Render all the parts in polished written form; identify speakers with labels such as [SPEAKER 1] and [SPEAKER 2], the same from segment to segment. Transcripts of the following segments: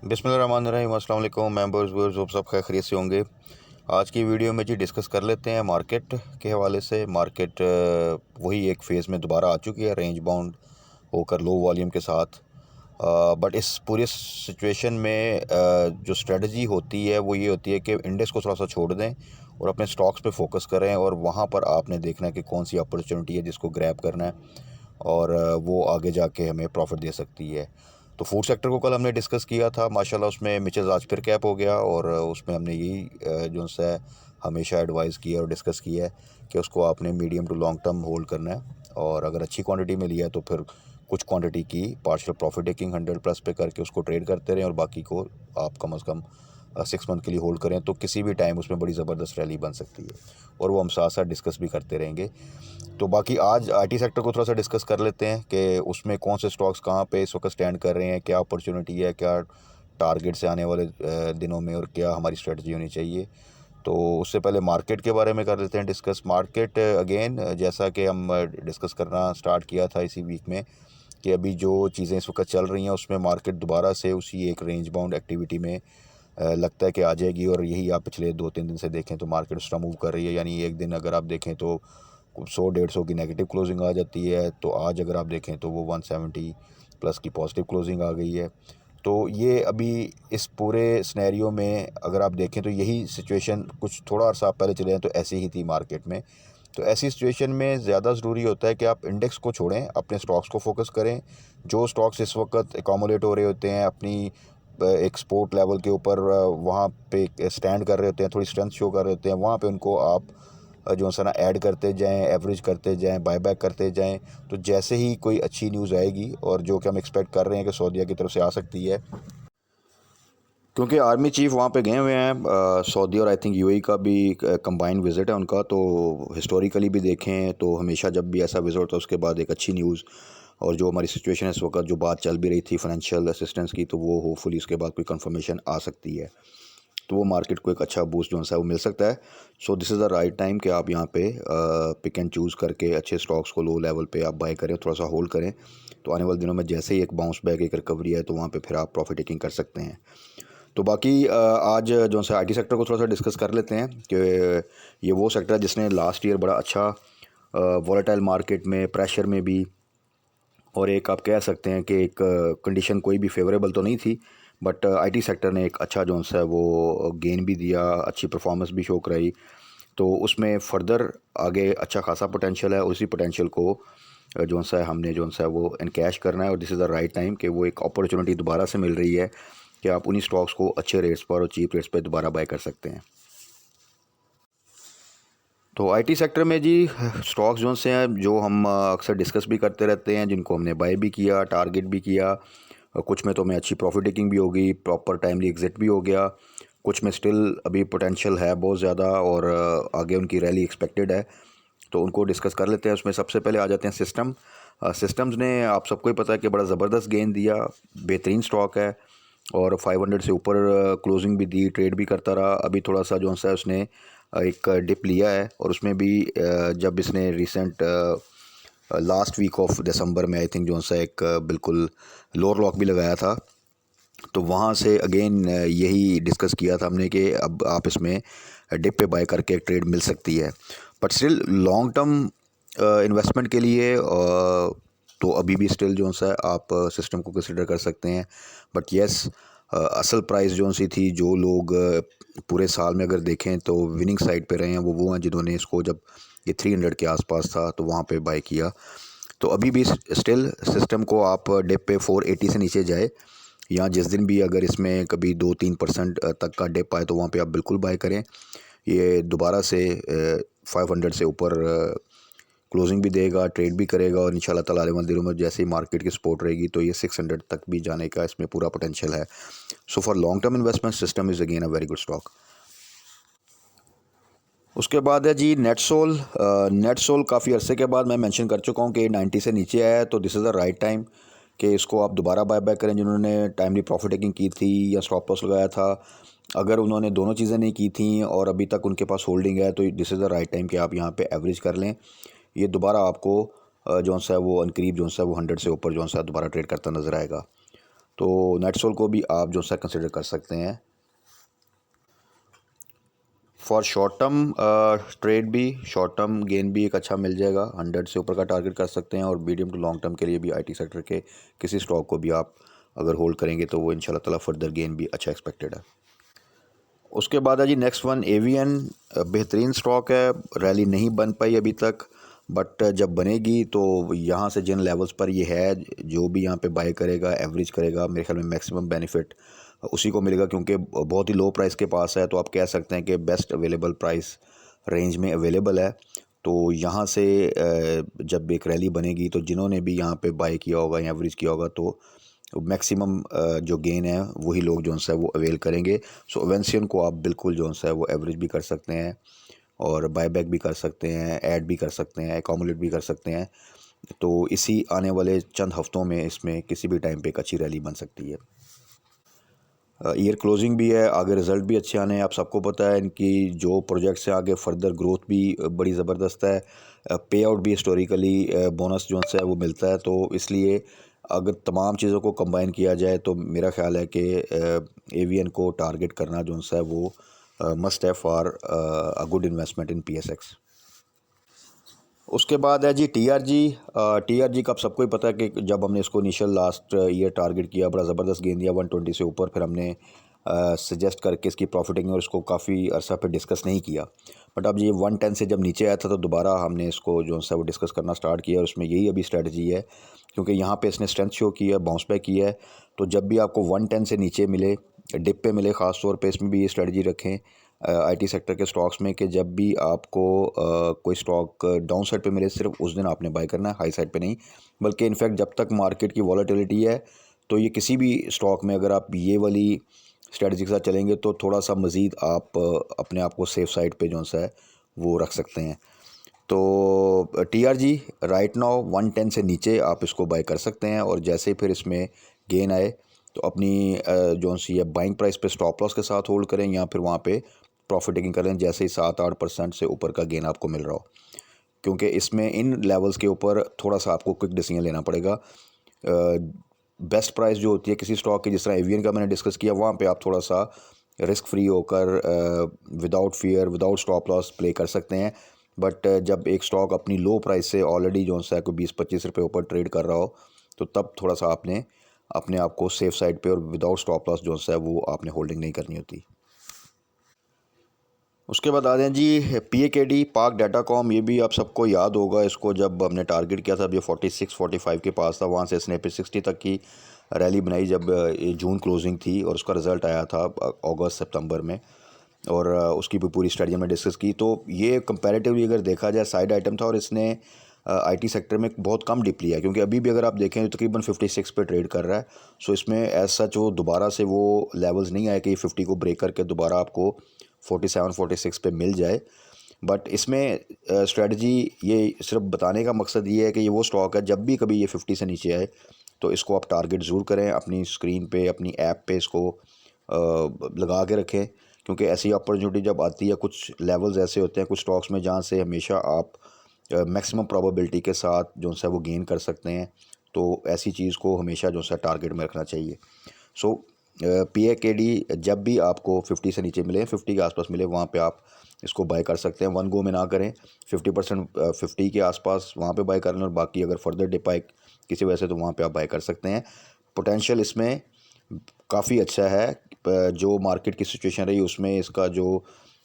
[SPEAKER 1] बिस्मिल्लाहिर्रहमानिर्रहीम। अस्सलाम वालेकुम मेंबर्स व्यूअर्स, होप सब खैरियत से होंगे। आज की वीडियो में जी डिस्कस कर लेते हैं मार्केट के हवाले से। मार्केट वही एक फ़ेज़ में दोबारा आ चुकी है, रेंज बाउंड होकर लो वॉल्यूम के साथ। बट इस पूरी सिचुएशन में जो स्ट्रेटजी होती है वो ये होती है कि इंडेक्स को थोड़ा सा छोड़ दें और अपने स्टॉक्स पे फोकस करें, और वहाँ पर आपने देखना है कि कौन सी अपॉर्चुनिटी है जिसको ग्रैब करना है, और वो आगे जाके हमें प्रॉफिट दे सकती है। तो फूड सेक्टर को कल हमने डिस्कस किया था, माशाल्लाह उसमें मिचेस आज फिर कैप हो गया, और उसमें हमने यही जो सा हमेशा एडवाइस किया और डिस्कस किया है कि उसको आपने medium to long term hold करना है, और अगर अच्छी क्वांटिटी में लिया तो फिर कुछ क्वांटिटी की पार्शियल प्रॉफिट टेकिंग 100+ पे करके उसको ट्रेड करते रहें, और बाकी को आप कम से कम 6 मंथ के लिए होल्ड करें, तो किसी भी टाइम उसमें बड़ी ज़बरदस्त रैली बन सकती है, और वो हम साथ साथ डिस्कस भी करते रहेंगे। तो बाकी आज आईटी सेक्टर को थोड़ा सा डिस्कस कर लेते हैं कि उसमें कौन से स्टॉक्स कहाँ पे इस वक्त स्टैंड कर रहे हैं, क्या अपॉर्चुनिटी है, क्या टारगेट से आने वाले दिनों में, और क्या हमारी स्ट्रेटजी होनी चाहिए। तो उससे पहले मार्केट के बारे में कर लेते हैं डिस्कस। मार्केट अगेन जैसा कि हम डिस्कस करना स्टार्ट किया था इसी वीक में, कि अभी जो चीज़ें इस वक्त चल रही हैं उसमें मार्केट दोबारा से उसी एक रेंज बाउंड एक्टिविटी में लगता है कि आ जाएगी। और यही आप पिछले 2-3 दिन से देखें तो मार्केट उस तरह मूव कर रही है, यानी एक दिन अगर आप देखें तो 100-150 की नेगेटिव क्लोजिंग आ जाती है, तो आज अगर आप देखें तो वो 170+ की पॉजिटिव क्लोजिंग आ गई है। तो ये अभी इस पूरे स्नैरियो में अगर आप देखें तो यही सिचुएशन कुछ थोड़ा अर्सा पहले चले हैं तो ऐसी ही थी मार्केट में। तो ऐसी सिचुएशन में ज़्यादा ज़रूरी होता है कि आप इंडेक्स को छोड़ें, अपने स्टॉक्स को फोकस करें। जो स्टॉक्स इस वक्त एकोमोलेट हो रहे होते हैं अपनी एक सपोर्ट लेवल के ऊपर, वहाँ पे स्टैंड कर रहे होते हैं, थोड़ी स्ट्रेंथ शो कर रहे होते हैं, वहाँ पे उनको आप जो है ना ऐड करते जाएं, एवरेज करते जाएं, बायबैक करते जाएं। तो जैसे ही कोई अच्छी न्यूज़ आएगी, और जो कि हम एक्सपेक्ट कर रहे हैं कि सऊदीया की तरफ से आ सकती है, क्योंकि आर्मी चीफ वहाँ पे गए हुए हैं सऊदी, और आई थिंक यूएई का भी कंबाइंड विज़िट है उनका। तो हिस्टोरिकली भी देखें तो हमेशा जब भी ऐसा विज़िट होता है उसके बाद एक अच्छी न्यूज़, और जो हमारी सिचुएशन है इस वक्त, जो बात चल भी रही थी फाइनेंशियल असिस्टेंस की, तो वो होपफुली उसके बाद कोई कंफर्मेशन आ सकती है, तो वो मार्केट को एक अच्छा बूस्ट जो है वो मिल सकता है। So this is the right time कि आप यहाँ पे पिक एंड चूज़ करके अच्छे स्टॉक्स को लो लेवल पे आप बाय करें, थोड़ा सा होल्ड करें। तो आने वाले दिनों में जैसे ही एक बाउंस बैक, एक रिकवरी है, तो वहाँ पे फिर आप प्रॉफिट टेकिंग कर सकते हैं। तो बाकी आज जो है आईटी सेक्टर को थोड़ा सा डिस्कस कर लेते हैं कि ये वो सेक्टर है जिसने लास्ट ईयर बड़ा अच्छा वॉलेटाइल मार्केट में, प्रेशर में भी, और एक आप कह सकते हैं कि एक कंडीशन कोई भी फेवरेबल तो नहीं थी, बट आईटी सेक्टर ने एक अच्छा जो है वो गेन भी दिया, अच्छी परफॉर्मेंस भी शो कराई। तो उसमें फ़र्दर आगे अच्छा खासा पोटेंशियल है, और उसी पोटेंशियल को जो सा हमने जो सा वो इनकैश करना है, और this is the right time कि वो एक अपॉर्चुनिटी दोबारा से मिल रही है कि आप उन्हीं स्टॉक्स को अच्छे रेट्स पर और चीप रेट्स पर दोबारा बाय कर सकते हैं। तो आईटी सेक्टर में जी स्टॉक्स जो से हैं, जो हम अक्सर डिस्कस भी करते रहते हैं, जिनको हमने बाय भी किया, टारगेट भी किया, कुछ में तो हमें अच्छी प्रॉफिट टेकिंग भी हो गई, प्रॉपर टाइमली एग्जिट भी हो गया, कुछ में स्टिल अभी पोटेंशियल है बहुत ज़्यादा, और आगे उनकी रैली एक्सपेक्टेड है, तो उनको डिस्कस कर लेते हैं। उसमें सबसे पहले आ जाते हैं सिस्टम्स ने आप सबको ही पता है कि बड़ा ज़बरदस्त गेन दिया, बेहतरीन स्टॉक है, और 500 से ऊपर क्लोजिंग भी दी, ट्रेड भी करता रहा। अभी थोड़ा सा जो है उसने एक डिप लिया है, और उसमें भी जब इसने recent last week of December में आई थिंक जो सा एक बिल्कुल लोअर लॉक भी लगाया था, तो वहाँ से अगेन यही डिस्कस किया था हमने कि अब आप इसमें डिप पे बाय करके एक ट्रेड मिल सकती है। But still long term investment के लिए तो अभी भी स्टिल जो सा आप सिस्टम को कंसिडर कर सकते हैं। बट येस, असल प्राइस जो सी थी, जो लोग पूरे साल में अगर देखें तो विनिंग साइड पे रहे हैं, वो हैं जिन्होंने इसको जब ये 300 के आसपास था तो वहाँ पे बाय किया। तो अभी भी स्टिल सिस्टम को आप डिप पे 480 से नीचे जाए, या जिस दिन भी अगर इसमें कभी 2-3% तक का डिप आए, तो वहाँ पे आप बिल्कुल बाय करें। ये दोबारा से 500 से ऊपर क्लोजिंग भी देगा, ट्रेड भी करेगा, और इंशाल्लाह ताला आने वाले दिनों में जैसे ही मार्केट की सपोर्ट रहेगी तो ये 600 तक भी जाने का इसमें पूरा पोटेंशियल है। So for long term investment system is again a very good stock. उसके बाद है जी नेटसोल काफ़ी अरसे के बाद मैं मेंशन कर चुका हूँ कि 90 से नीचे आया है, तो this is the right time कि इसको आप दोबारा बाय बैक करें। जिन्होंने टाइमली प्रॉफिट टेकिंग की थी या स्टॉप लॉस लगाया था, अगर उन्होंने दोनों चीज़ें नहीं की थी और अभी तक उनके पास होल्डिंग है, तो this is the right time कि आप यहाँ पे एवरेज कर लें। ये दोबारा आपको जो सा है वो अनकरीब जो सा है वो 100 से ऊपर जो सा दोबारा ट्रेड करता नज़र आएगा। तो नेटसोल को भी आप जो सा कंसिडर कर सकते हैं। फॉर शॉर्ट टर्म ट्रेड भी, शॉर्ट टर्म गेन भी एक अच्छा मिल जाएगा, 100 से ऊपर का टारगेट कर सकते हैं। और मीडियम टू लॉन्ग टर्म के लिए भी आईटी सेक्टर के किसी स्टॉक को भी आप अगर होल्ड करेंगे तो वो इंशाल्लाह ताला फर्दर गेन भी अच्छा एक्सपेक्टेड है। उसके बाद है जी नेक्स्ट वन एवीएन। बेहतरीन स्टॉक है, रैली नहीं बन पाई अभी तक, बट जब बनेगी तो यहाँ से जिन लेवल्स पर ये है, जो भी यहाँ पे बाय करेगा, एवरेज करेगा, मेरे ख्याल में मैक्सिमम बेनिफिट उसी को मिलेगा, क्योंकि बहुत ही लो प्राइस के पास है। तो आप कह सकते हैं कि बेस्ट अवेलेबल प्राइस रेंज में अवेलेबल है। तो यहाँ से जब एक रैली बनेगी तो जिन्होंने भी यहाँ पे बाय किया होगा या एवरेज किया होगा तो मैक्सिमम जो गेन है वही लोग जो है वो अवेल करेंगे। सो ओवेंसियन को आप बिल्कुल जो है वो एवरेज भी कर सकते हैं और बायबैक भी कर सकते हैं, ऐड भी कर सकते हैं, एकमुलेट भी कर सकते हैं। तो इसी आने वाले चंद हफ्तों में इसमें किसी भी टाइम पे एक अच्छी रैली बन सकती है। ईयर क्लोजिंग भी है, आगे रिज़ल्ट भी अच्छे आने हैं। आप सबको पता है इनकी जो प्रोजेक्ट्स हैं आगे फर्दर ग्रोथ भी बड़ी ज़बरदस्त है। पे आउट भी हिस्टोरिकली बोनस जो है वो मिलता है। तो इसलिए अगर तमाम चीज़ों को कंबाइन किया जाए तो मेरा ख़्याल है कि एवीएन को टारगेट करना जो है वो मस्ट है for a good investment in PSX. उसके बाद है जी टीआरजी। टीआरजी का आप सबको ही पता है कि जब हमने इसको इनिशियल लास्ट ईयर टारगेट किया, बड़ा ज़बरदस्त गेन दिया 120 से ऊपर, फिर हमने सजेस्ट करके इसकी प्रॉफिटिंग और इसको काफ़ी अरसा पे डिस्कस नहीं किया। बट अब ये 110 से जब नीचे आया था तो दोबारा हमने इसको जो है वो डिस्कस करना स्टार्ट किया और उसमें यही अभी स्ट्रेटजी है, क्योंकि यहाँ पे इसने स्ट्रेंथ शो किया, बाउंस बैक किया है। तो जब भी आपको 110 से नीचे मिले, डिप पे मिले, ख़ास तौर पे इसमें भी ये स्ट्रेटजी रखें आईटी सेक्टर के स्टॉक्स में कि जब भी आपको कोई स्टॉक डाउन साइड पे मिले सिर्फ उस दिन आपने बाय करना है, हाई साइड पे नहीं। बल्कि इनफैक्ट जब तक मार्केट की वॉलेटिलिटी है तो ये किसी भी स्टॉक में अगर आप ये वाली स्ट्रेटजी के साथ चलेंगे तो थोड़ा सा मज़ीद आप अपने आप को सेफ साइड पे जो है वो रख सकते हैं। तो टीआरजी राइट नाउ 110 से नीचे आप इसको बाय कर सकते हैं और जैसे ही फिर इसमें गेन आए तो अपनी जो सी है बाइंग प्राइस पे स्टॉप लॉस के साथ होल्ड करें या फिर वहाँ पे प्रॉफिट टेकिंग करें जैसे ही 7-8% से ऊपर का गेन आपको मिल रहा हो, क्योंकि इसमें इन लेवल्स के ऊपर थोड़ा सा आपको क्विक डिसीजन लेना पड़ेगा। बेस्ट प्राइस जो होती है किसी स्टॉक की, जिस तरह एवीएन का मैंने डिस्कस किया, वहाँ पे आप थोड़ा सा रिस्क फ्री होकर without fear, without stop loss play कर सकते हैं। बट जब एक स्टॉक अपनी लो प्राइस से ऑलरेडी जो है कोई 20-25 रुपये ऊपर ट्रेड कर रहा हो तो तब थोड़ा सा आपने अपने आप को सेफ साइड पे और विदाउट स्टॉप लॉस जो है वो आपने होल्डिंग नहीं करनी होती। उसके बाद आ जाएं जी पीएकेडी, पाक डाटाकॉम। ये भी आप सबको याद होगा, इसको जब हमने टारगेट किया था, अब ये 46-45 के पास था, वहाँ से इसने फिर 60 तक की रैली बनाई जब ये जून क्लोजिंग थी और उसका रिज़ल्ट आया था अगस्त सितंबर में। और उसकी भी पूरी स्ट्रेटजी में डिस्कस की। तो ये कंपैरेटिवली अगर देखा जाए साइड आइटम था और इसने आईटी सेक्टर में बहुत कम डिप लिया है, क्योंकि अभी भी अगर आप देखें तो तकरीबन 56 पे ट्रेड कर रहा है। सो इसमें एज सच वो दोबारा से वो लेवल्स नहीं आए कि 50 को ब्रेक करके दोबारा आपको 47-46 पे मिल जाए। बट इसमें स्ट्रेटजी ये सिर्फ बताने का मकसद ये है कि ये वो स्टॉक है जब भी कभी ये 50 से नीचे आए तो इसको आप टारगेट ज़रूर करें, अपनी स्क्रीन पे, अपनी ऐप पे इसको लगा के रखें, क्योंकि ऐसी अपॉर्चुनिटी जब आती है, कुछ लेवल्स ऐसे होते हैं कुछ स्टॉक्स में जहाँ से हमेशा आप मैक्सिमम प्रोबेबिलिटी के साथ जो है वो गेन कर सकते हैं। तो ऐसी चीज़ को हमेशा जो है टारगेट में रखना चाहिए। सो पीएकेडी जब भी आपको 50 से नीचे मिले, 50 के आसपास मिले, वहाँ पे आप इसको बाय कर सकते हैं। वन गो में ना करें, 50% 50 के आसपास वहाँ पे बाय कर लें और बाकी अगर फर्दर डिप आए किसी वजह से तो वहाँ पे आप बाय कर सकते हैं। पोटेंशियल इसमें काफ़ी अच्छा है। जो मार्केट की सिचुएशन रही उसमें इसका जो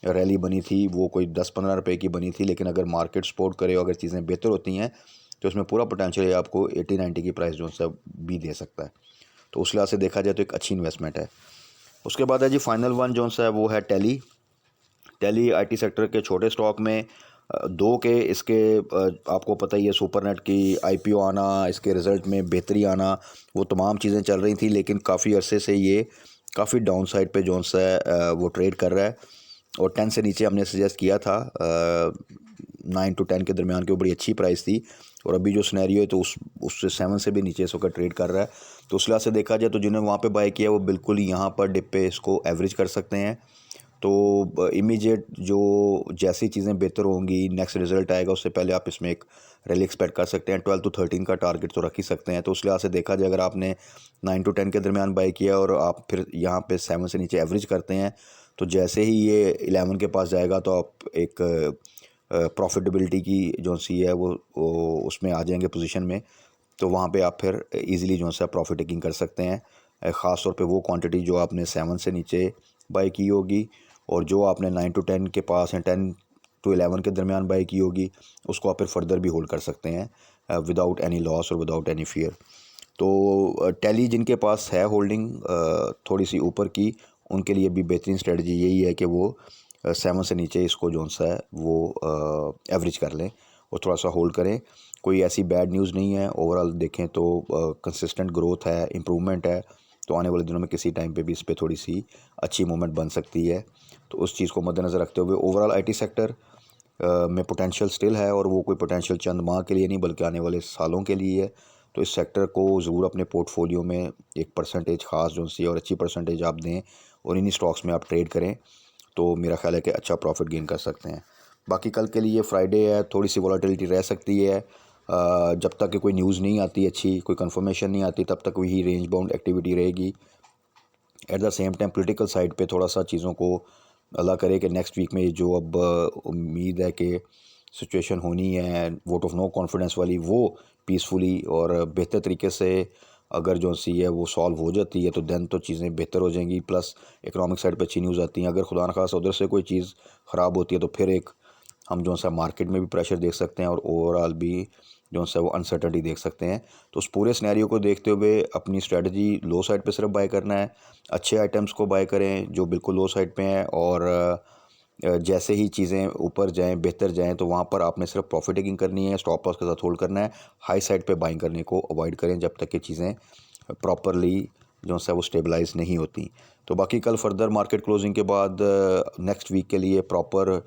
[SPEAKER 1] रैली बनी थी वो कोई 10-15 रुपए की बनी थी, लेकिन अगर मार्केट सपोर्ट करे और अगर चीज़ें बेहतर होती हैं तो इसमें पूरा पोटेंशियल आपको 80-90 की प्राइस जो है भी दे सकता है। तो उस लिहाज से देखा जाए तो एक अच्छी इन्वेस्टमेंट है। उसके बाद है जी फाइनल वन जो है वो है टेली। टेली आईटी सेक्टर के छोटे स्टॉक में दो के इसके आपको पता ही है, सुपरनेट की आईपीओ आना, इसके रिज़ल्ट में बेहतरी आना, वो तमाम चीज़ें चल रही थी, लेकिन काफ़ी अरसे से ये काफ़ी डाउन साइड पे जो है वो ट्रेड कर रहा है। और 10 से नीचे हमने सजेस्ट किया था, 9 to 10 के दरमियान की वो बड़ी अच्छी प्राइस थी। और अभी जो सिनेरियो है तो उससे 7 से भी नीचे इस वक्त ट्रेड कर रहा है। तो उस लिहाज से देखा जाए तो जिन्होंने वहाँ पे बाय किया वो बिल्कुल यहाँ पर डिप पे इसको एवरेज कर सकते हैं। तो इमीडिएट जो जैसी चीज़ें बेहतर होंगी, नेक्स्ट रिज़ल्ट आएगा, उससे पहले आप इसमें एक रैली एक्सपेक्ट कर सकते हैं। 12 to 13 का टारगेट तो रख ही सकते हैं। तो उस लिहाज से देखा जाए, अगर आपने 9 to 10 के दरमियान बाई किया और आप फिर यहाँ पे 7 से नीचे एवरेज करते हैं, तो जैसे ही ये 11 के पास जाएगा तो आप एक प्रॉफिटेबिलिटी की जो सी है वो उसमें आ जाएंगे पोजीशन में। तो वहाँ पे आप फिर इजीली जो है प्रॉफिट टेकिंग कर सकते हैं। ख़ास तौर पे वो क्वांटिटी जो आपने 7 से नीचे बाई की होगी, और जो आपने 9 to 10 के पास या 10 to 11 के दरमियान बाई की होगी, उसको आप फिर फर्दर भी होल्ड कर सकते हैं विदाउट एनी लॉस और विदाउट एनी फियर। तो टैली जिनके पास है होल्डिंग थोड़ी सी ऊपर की, उनके लिए भी बेहतरीन स्ट्रेटजी यही है कि वो 7 से नीचे इसको जो सा है वो एवरेज कर लें और थोड़ा सा होल्ड करें। कोई ऐसी बैड न्यूज़ नहीं है, ओवरऑल देखें तो कंसिस्टेंट ग्रोथ है, इम्प्रूवमेंट है। तो आने वाले दिनों में किसी टाइम पे भी इस पर थोड़ी सी अच्छी मूवमेंट बन सकती है। तो उस चीज़ को मद्देनज़र रखते हुए ओवरऑल आईटी सेक्टर में पोटेंशियल स्टिल है, और वो कोई पोटेंशियल चंद माह के लिए नहीं बल्कि आने वाले सालों के लिए है। तो इस सेक्टर को ज़रूर अपने पोर्टफोलियो में एक परसेंटेज ख़ास जो सी और अच्छी परसेंटेज आप दें और इन्हीं स्टॉक्स में आप ट्रेड करें, तो मेरा ख्याल है कि अच्छा प्रॉफिट गेन कर सकते हैं। बाकी कल के लिए फ्राइडे है, थोड़ी सी वॉलेटिलिटी रह सकती है। जब तक कि कोई न्यूज़ नहीं आती अच्छी, कोई कंफर्मेशन नहीं आती, तब तक वही रेंज बाउंड एक्टिविटी रहेगी। At the same time political side पे थोड़ा सा चीज़ों को अल्लाह करे कि नेक्स्ट वीक में जो अब उम्मीद है कि सिचुएशन होनी है वोट ऑफ नो कॉन्फिडेंस वाली, वो पीसफुली और बेहतर तरीके से अगर जो सी है वो सॉल्व हो जाती है, तो देन तो चीज़ें बेहतर हो जाएंगी। प्लस इकोनॉमिक साइड पे अच्छी न्यूज़ आती हैं। अगर खुदा न खासा उधर से कोई चीज़ ख़राब होती है, तो फिर एक हम जो सा मार्केट में भी प्रेशर देख सकते हैं और ओवरऑल भी जो सा वो अनसर्टेनिटी देख सकते हैं। तो उस पूरे सिनेरियो को देखते हुए अपनी स्ट्रेटजी लो साइड पे सिर्फ बाय करना है। अच्छे आइटम्स को बाय करें जो बिल्कुल लो साइड पे हैं, और जैसे ही चीज़ें ऊपर जाएं, बेहतर जाएं, तो वहाँ पर आपने सिर्फ प्रॉफिट टेकिंग करनी है, स्टॉप लॉस के साथ होल्ड करना है। हाई साइड पे बाइंग करने को अवॉइड करें जब तक कि चीज़ें प्रॉपरली जो है वो स्टेबलाइज नहीं होती। तो बाकी कल फर्दर मार्केट क्लोजिंग के बाद नेक्स्ट वीक के लिए प्रॉपर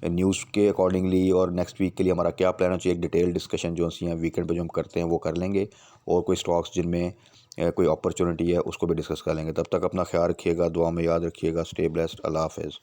[SPEAKER 1] न्यूज़ के अकॉर्डिंगली और नेक्स्ट वीक के लिए हमारा क्या प्लान हो चाहिए, एक डिटेल डिस्कशन जो सी हैं वीकेंड पे जो हम करते हैं वो कर लेंगे, और कोई स्टॉक्स जिनमें कोई अपॉर्चुनिटी है उसको भी डिस्कस कर लेंगे। तब तक अपना ख्याल रखिएगा, दुआ में याद रखिएगा। Stay blessed. अल्लाह हाफ़िज़।